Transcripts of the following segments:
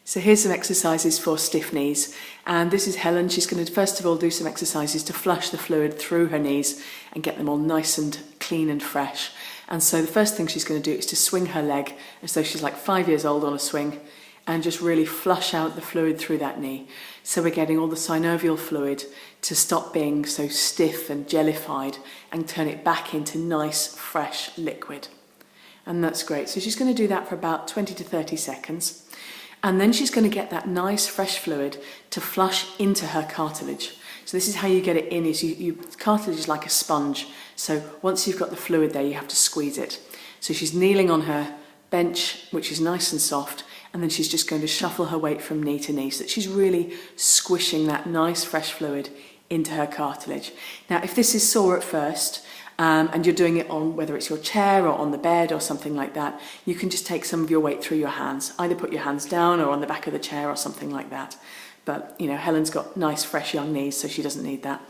So here's some exercises for stiff knees, and this is Helen. She's going to first of all do some exercises to flush the fluid through her knees and get them all nice and clean and fresh. And so the first thing she's going to do is to swing her leg as though she's like 5 years old on a swing, and just really flush out the fluid through that knee. So we're getting all the synovial fluid to stop being so stiff and jellified and turn it back into nice fresh liquid. And that's great. So she's going to do that for about 20 to 30 seconds. And then she's going to get that nice fresh fluid to flush into her cartilage. So this is how you get it in, is cartilage is like a sponge. So once you've got the fluid there, you have to squeeze it. So she's kneeling on her bench, which is nice and soft, and then she's just going to shuffle her weight from knee to knee so that she's really squishing that nice fresh fluid into her cartilage. Now, if this is sore at first, and you're doing it on whether it's your chair or on the bed or something like that, you can just take some of your weight through your hands. Either put your hands down or on the back of the chair or something like that. But, you know, Helen's got nice, fresh young knees, so she doesn't need that.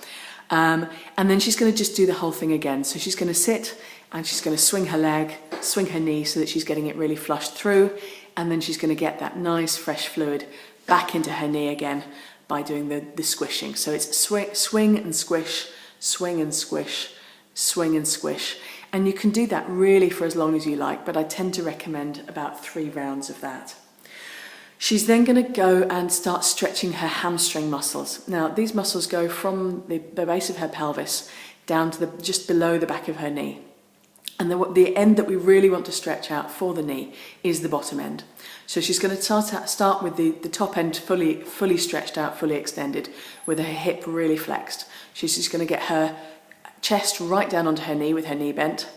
And then she's going to just do the whole thing again. So she's going to sit and she's going to swing her leg, swing her knee so that she's getting it really flushed through. And then she's going to get that nice, fresh fluid back into her knee again by doing the squishing. So it's swing and squish, swing and squish, swing and squish. And you can do that really for as long as you like, but I tend to recommend about 3 rounds of that. She's then going to go and start stretching her hamstring muscles. Now, these muscles go from the base of her pelvis down to just below the back of her knee. And the end that we really want to stretch out for the knee is the bottom end. So she's going to start with the top end fully stretched out, fully extended, with her hip really flexed. She's just going to get her chest right down onto her knee with her knee bent.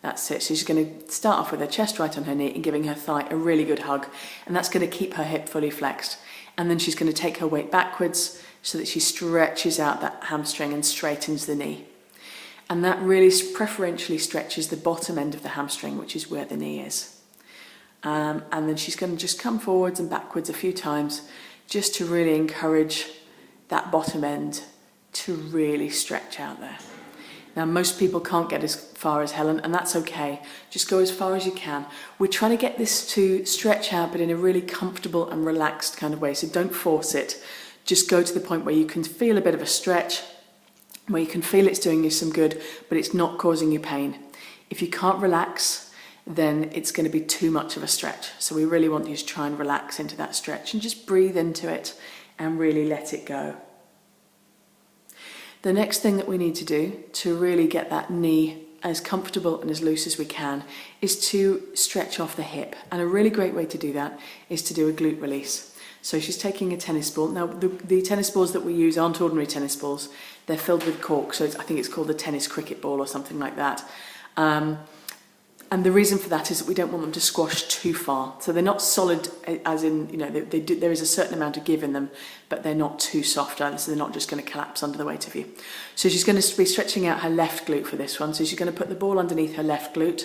That's it. So she's going to start off with her chest right on her knee and giving her thigh a really good hug. And that's going to keep her hip fully flexed. And then she's going to take her weight backwards so that she stretches out that hamstring and straightens the knee. And that really preferentially stretches the bottom end of the hamstring, which is where the knee is. And then she's going to just come forwards and backwards a few times just to really encourage that bottom end to really stretch out there. Now, most people can't get as far as Helen, and that's okay. Just go as far as you can. We're trying to get this to stretch out, but in a really comfortable and relaxed kind of way, so don't force it. Just go to the point where you can feel a bit of a stretch, where you can feel it's doing you some good, but it's not causing you pain. If you can't relax, then it's going to be too much of a stretch. So we really want you to try and relax into that stretch and just breathe into it and really let it go. The next thing that we need to do to really get that knee as comfortable and as loose as we can is to stretch off the hip. And a really great way to do that is to do a glute release. So she's taking a tennis ball. Now, the tennis balls that we use aren't ordinary tennis balls. They're filled with cork, so I think it's called a tennis cricket ball or something like that. And the reason for that is that we don't want them to squash too far. So they're not solid, as in, you know, there is a certain amount of give in them, but they're not too soft either, so they're not just going to collapse under the weight of you. So she's going to be stretching out her left glute for this one. So she's going to put the ball underneath her left glute.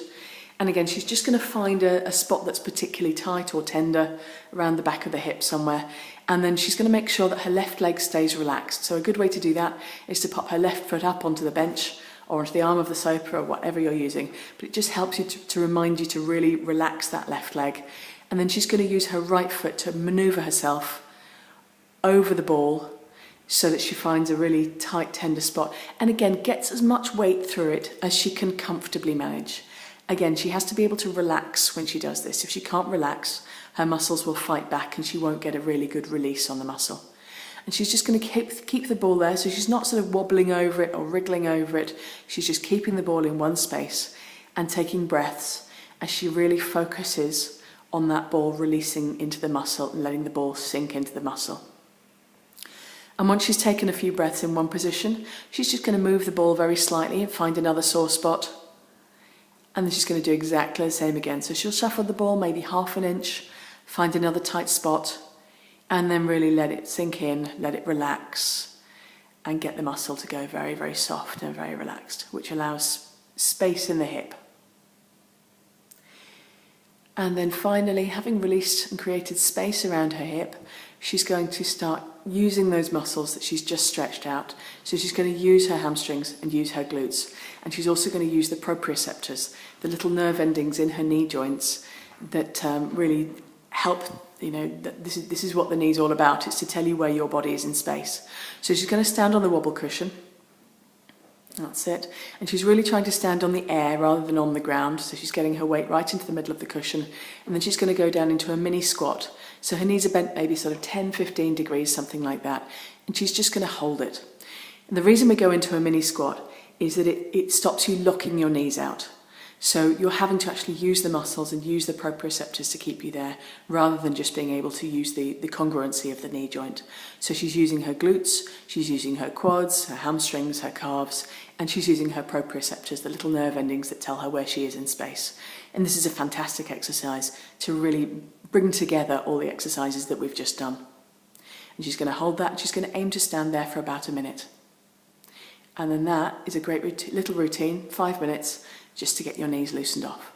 And again, she's just going to find a spot that's particularly tight or tender around the back of the hip somewhere. And then she's going to make sure that her left leg stays relaxed. So a good way to do that is to pop her left foot up onto the bench or onto the arm of the sofa or whatever you're using. But it just helps you to remind you to really relax that left leg. And then she's going to use her right foot to manoeuvre herself over the ball so that she finds a really tight, tender spot. And again, gets as much weight through it as she can comfortably manage. Again, she has to be able to relax when she does this. If she can't relax, her muscles will fight back and she won't get a really good release on the muscle. And she's just going to keep the ball there, so she's not sort of wobbling over it or wriggling over it. She's just keeping the ball in one space and taking breaths as she really focuses on that ball releasing into the muscle and letting the ball sink into the muscle. And once she's taken a few breaths in one position, she's just going to move the ball very slightly and find another sore spot. And then she's going to do exactly the same again. So she'll shuffle the ball maybe ½ an inch, find another tight spot, and then really let it sink in, let it relax, and get the muscle to go very, very soft and very relaxed, which allows space in the hip. And then finally, having released and created space around her hip, she's going to start using those muscles that she's just stretched out. So she's going to use her hamstrings and use her glutes. And she's also going to use the proprioceptors, the little nerve endings in her knee joints that really help, that this is what the knee's all about. It's to tell you where your body is in space. So she's going to stand on the wobble cushion. That's it. And she's really trying to stand on the air rather than on the ground. So she's getting her weight right into the middle of the cushion. And then she's going to go down into a mini squat. So her knees are bent maybe sort of 10, 15 degrees, something like that. And she's just going to hold it. And the reason we go into a mini squat is that it stops you locking your knees out. So you're having to actually use the muscles and use the proprioceptors to keep you there, rather than just being able to use the congruency of the knee joint. So she's using her glutes, she's using her quads, her hamstrings, her calves, and she's using her proprioceptors, the little nerve endings that tell her where she is in space. And this is a fantastic exercise to really bring together all the exercises that we've just done. And she's going to hold that, and she's going to aim to stand there for about a minute. And then that is a great little routine, 5 minutes, just to get your knees loosened off.